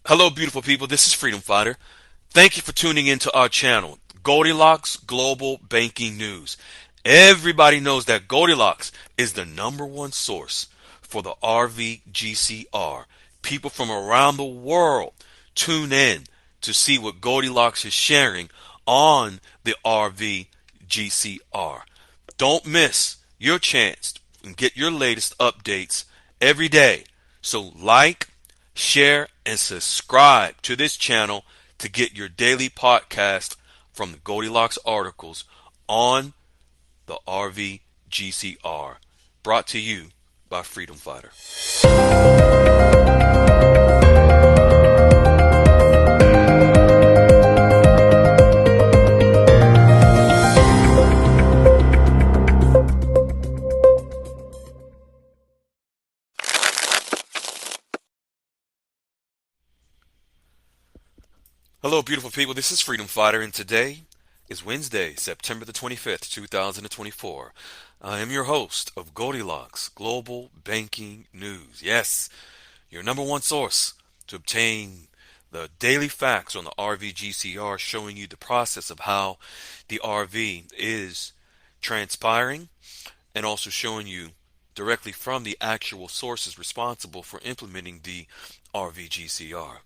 Hello, beautiful people. This is Freedom Fighter. Thank you for tuning into our channel, Goldilocks Global Banking News. Everybody knows that Goldilocks is the number one source for the RVGCR. People from around the world tune in to see what Goldilocks is sharing on the RVGCR. Don't miss your chance and get your latest updates every day. So like, share, and subscribe to this channel to get your daily podcast from the Goldilocks articles on the RVGCR. Brought to you by Freedom Fighter. Hello, beautiful people. This is Freedom Fighter, and today is Wednesday, September the 25th, 2024. I am your host of Goldilocks Global Banking News. Yes, your number one source to obtain the daily facts on the RVGCR, showing you the process of how the RV is transpiring, and also showing you directly from the actual sources responsible for implementing the RVGCR.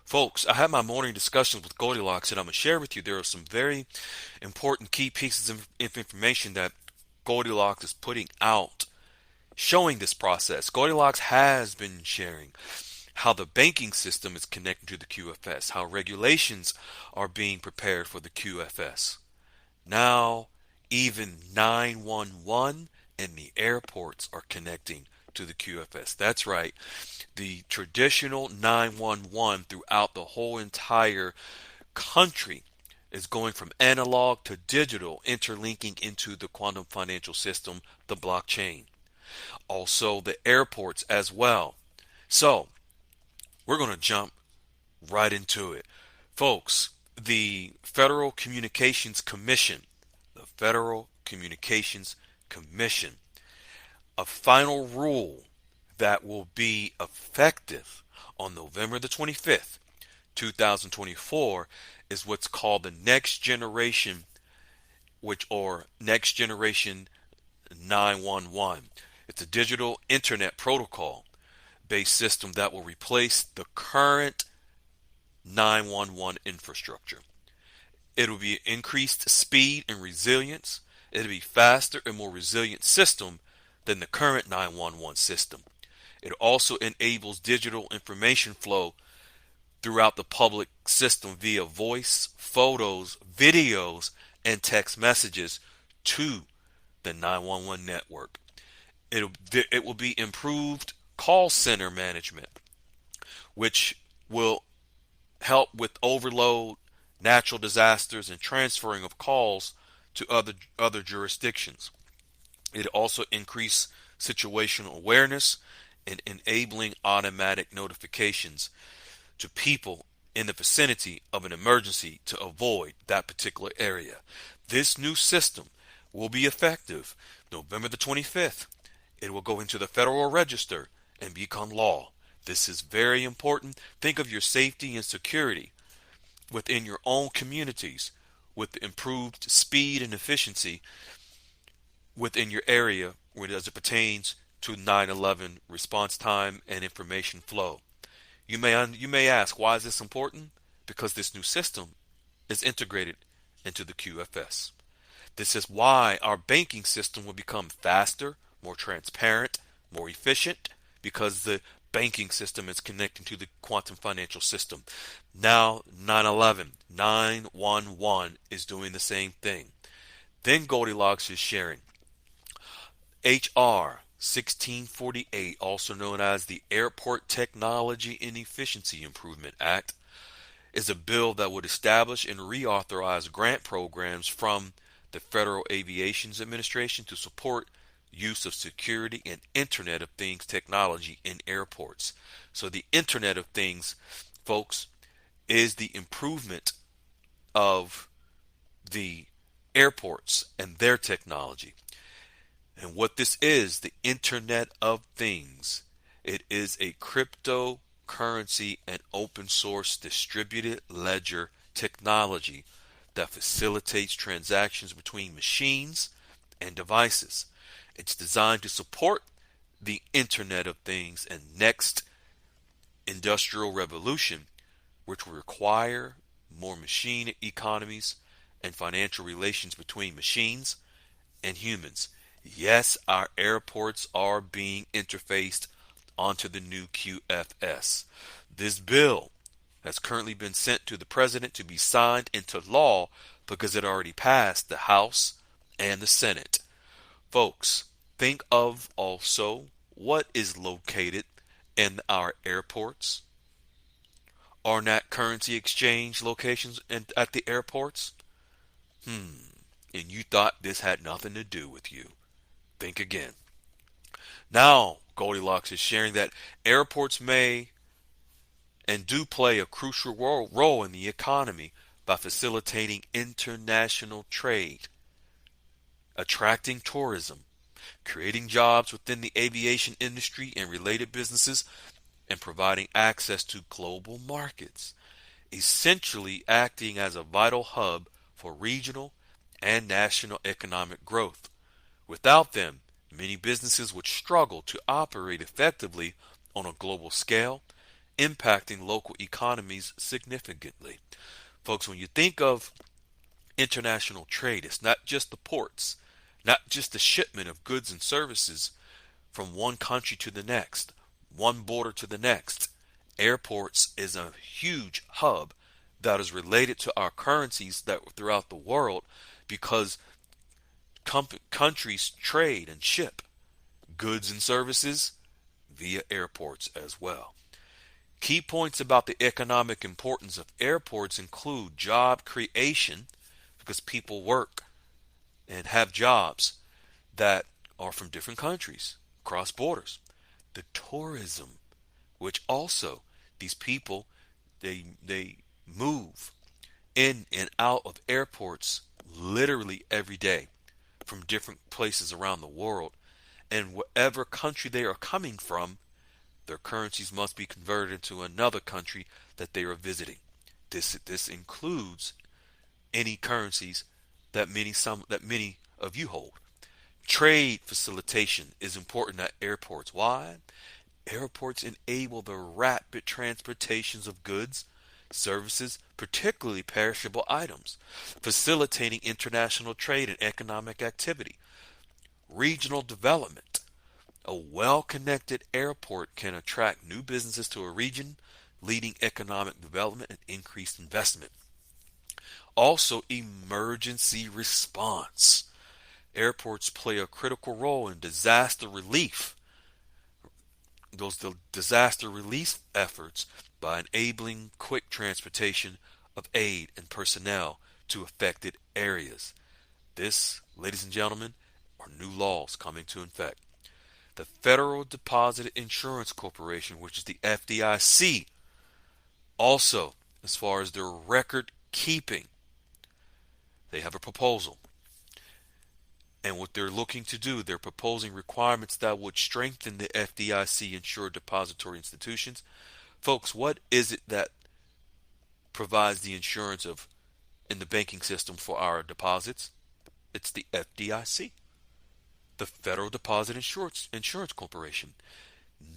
Folks, I had my morning discussions with Goldilocks, and I'm going to share with you there are some very important key pieces of information that Goldilocks is putting out showing this process. Goldilocks has been sharing how the banking system is connected to the QFS, how regulations are being prepared for the QFS. Now, even 911 and the airports are connecting to the QFS. That's right. The traditional 911 throughout the whole entire country is going from analog to digital, interlinking into the quantum financial system, the blockchain. Also, the airports as well. So, we're going to jump right into it. Folks, the Federal Communications Commission, a final rule that will be effective on November the 25th, 2024, is what's called the next generation, next generation 911. It's a digital internet protocol based system that will replace the current 911 infrastructure. It'll be increased speed and resilience. It'll be faster and more resilient system than the current 911 system. It also enables digital information flow throughout the public system via voice, photos, videos, and text messages to the 911 network. It will be improved call center management, which will help with overload, natural disasters, and transferring of calls to other jurisdictions. It also increase situational awareness and enabling automatic notifications to people in the vicinity of an emergency to avoid that particular area. This new system will be effective November the 25th. It will go into the Federal Register and become law. This is very important. Think of your safety and security within your own communities with improved speed and efficiency within your area as it pertains to 9/11 response time and information flow. You may ask, why is this important? Because this new system is integrated into the QFS. This is why our banking system will become faster, more transparent, more efficient, because the banking system is connecting to the quantum financial system. Now 911 is doing the same thing. Then Goldilocks is sharing HR 1648, also known as the Airport Technology and Efficiency Improvement Act, is a bill that would establish and reauthorize grant programs from the Federal Aviation Administration to support use of security and Internet of Things technology in airports. So the Internet of Things, folks, is the improvement of the airports and their technology. And what this is, the Internet of Things, it is a cryptocurrency currency and open source distributed ledger technology that facilitates transactions between machines and devices. It's designed to support the Internet of Things and next industrial revolution, which will require more machine economies and financial relations between machines and humans. Yes, our airports are being interfaced onto the new QFS. This bill has currently been sent to the president to be signed into law because it already passed the House and the Senate. Folks, think of also what is located in our airports. Are not currency exchange locations at the airports? And you thought this had nothing to do with you. Think again. Now, Goldilocks is sharing that airports may and do play a crucial role in the economy by facilitating international trade, attracting tourism, creating jobs within the aviation industry and related businesses, and providing access to global markets, essentially acting as a vital hub for regional and national economic growth. Without them, many businesses would struggle to operate effectively on a global scale, impacting local economies significantly. Folks, when you think of international trade, it's not just the ports, not just the shipment of goods and services from one country to the next, one border to the next. Airports is a huge hub that is related to our currencies that throughout the world because countries trade and ship goods and services via airports as well. Key points about the economic importance of airports include job creation, because people work and have jobs that are from different countries, cross borders. The tourism, which also these people they move in and out of airports literally every day from different places around the world, and whatever country they are coming from, their currencies must be converted into another country that they are visiting. This includes any currencies that many of you hold. Trade facilitation is important at airports. Why? Airports enable the rapid transportations of goods, services, particularly perishable items, facilitating international trade and economic activity. Regional development. A well-connected airport can attract new businesses to a region, leading economic development and increased investment. Also, emergency response. Airports play a critical role in disaster relief. Those disaster relief efforts by enabling quick transportation of aid and personnel to affected areas. This, ladies and gentlemen, are new laws coming to effect. The Federal Deposit Insurance Corporation, which is the FDIC, also, as far as their record keeping, they have a proposal. And what they're looking to do, they're proposing requirements that would strengthen the FDIC insured depository institutions. Folks, what is it that provides the insurance in the banking system for our deposits? It's the FDIC, the Federal Deposit Insurance Corporation.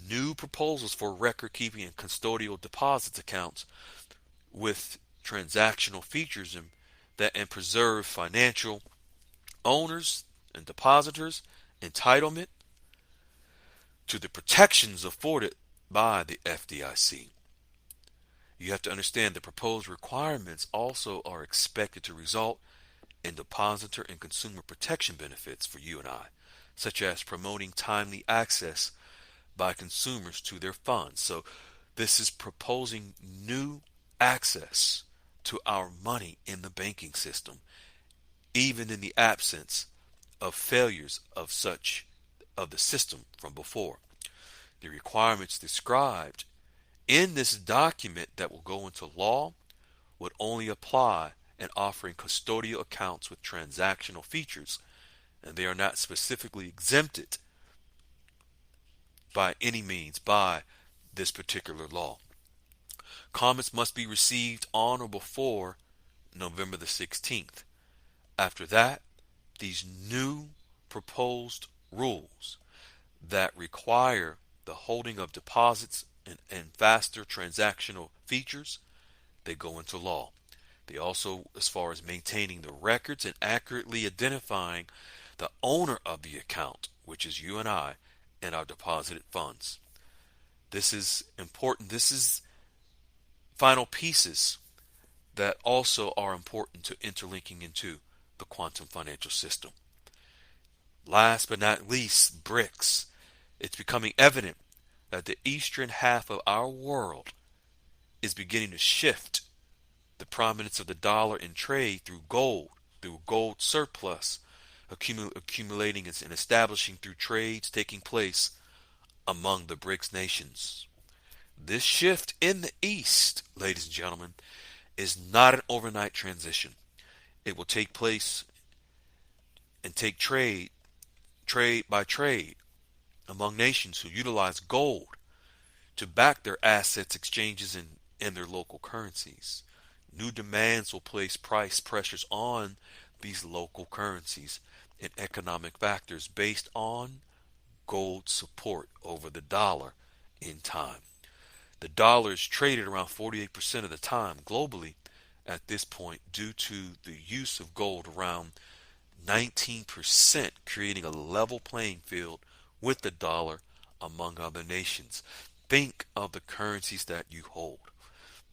New proposals for record keeping and custodial deposits accounts with transactional features and preserve financial owners and depositors entitlement to the protections afforded by the FDIC. You have to understand the proposed requirements also are expected to result in depositor and consumer protection benefits for you and I, such as promoting timely access by consumers to their funds. So this is proposing new access to our money in the banking system, even in the absence of failures of the system from before. The requirements described in this document that will go into law would only apply in offering custodial accounts with transactional features, and they are not specifically exempted by any means by this particular law. Comments must be received on or before November the 16th. After that, these new proposed rules that require the holding of deposits and faster transactional features, they go into law. They also, as far as maintaining the records and accurately identifying the owner of the account, which is you and I, and our deposited funds. This is important. This is final pieces that also are important to interlinking into the quantum financial system. Last but not least, BRICS. It's becoming evident that the eastern half of our world is beginning to shift the prominence of the dollar in trade through gold surplus, accumulating and establishing through trades taking place among the BRICS nations. This shift in the East, ladies and gentlemen, is not an overnight transition. It will take place and take trade by trade among nations who utilize gold to back their assets, exchanges, and their local currencies. New demands will place price pressures on these local currencies and economic factors based on gold support over the dollar in time. The dollar is traded around 48% of the time globally at this point due to the use of gold around 19%, creating a level playing field with the dollar among other nations. Think of the currencies that you hold.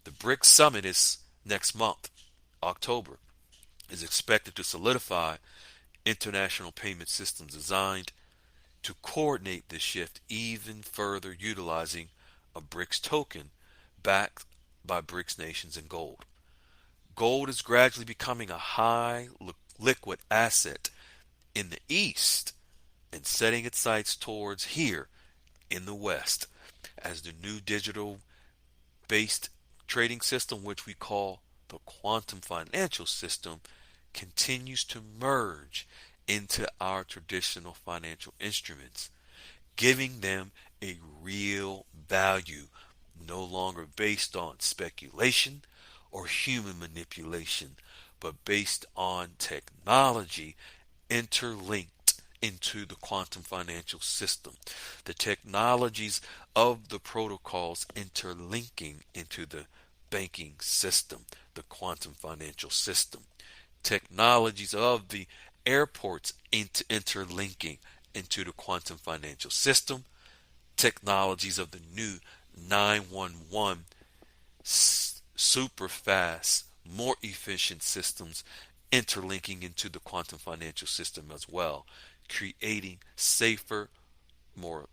The BRICS summit is next month, October, is expected to solidify international payment systems designed to coordinate this shift even further, utilizing a BRICS token backed by BRICS nations in gold. Gold is gradually becoming a high liquid asset in the East and setting its sights towards here in the West as the new digital based trading system, which we call the quantum financial system, continues to merge into our traditional financial instruments, giving them a real value, no longer based on speculation or human manipulation, but based on technology interlinked into the quantum financial system. The technologies of the protocols interlinking into the banking system, the quantum financial system. Technologies of the airports interlinking into the quantum financial system. Technologies of the new 911 super fast, more efficient systems interlinking into the quantum financial system as well, creating safer, more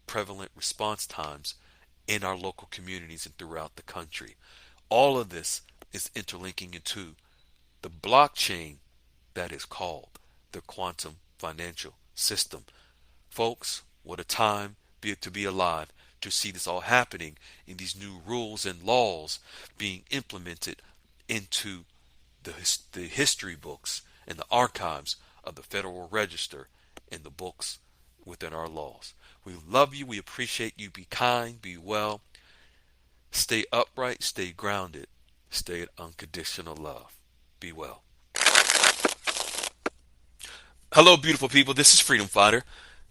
prevalent response times in our local communities and throughout the country. All of this is interlinking into the blockchain that is called the quantum financial system. Folks, what a time to be alive to see this all happening in these new rules and laws being implemented into the history books and the archives of the Federal Register and the books within our laws. We love you. We appreciate you. Be kind. Be well. Stay upright. Stay grounded. Stay in unconditional love. Be well. Hello, beautiful people. This is Freedom Fighter.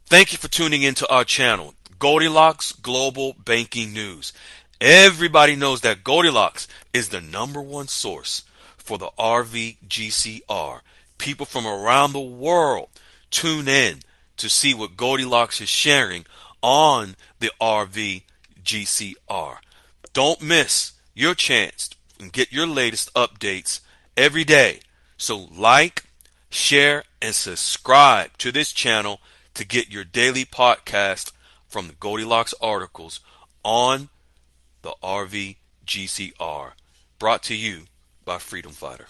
Thank you for tuning into our channel, Goldilocks Global Banking News. Everybody knows that Goldilocks is the #1 source for the RVGCR. People from around the world tune in to see what Goldilocks is sharing on the RVGCR. Don't miss your chance and get your latest updates every day. So like, share, and subscribe to this channel to get your daily podcast from the Goldilocks articles on the RVGCR. Brought to you by Freedom Fighter.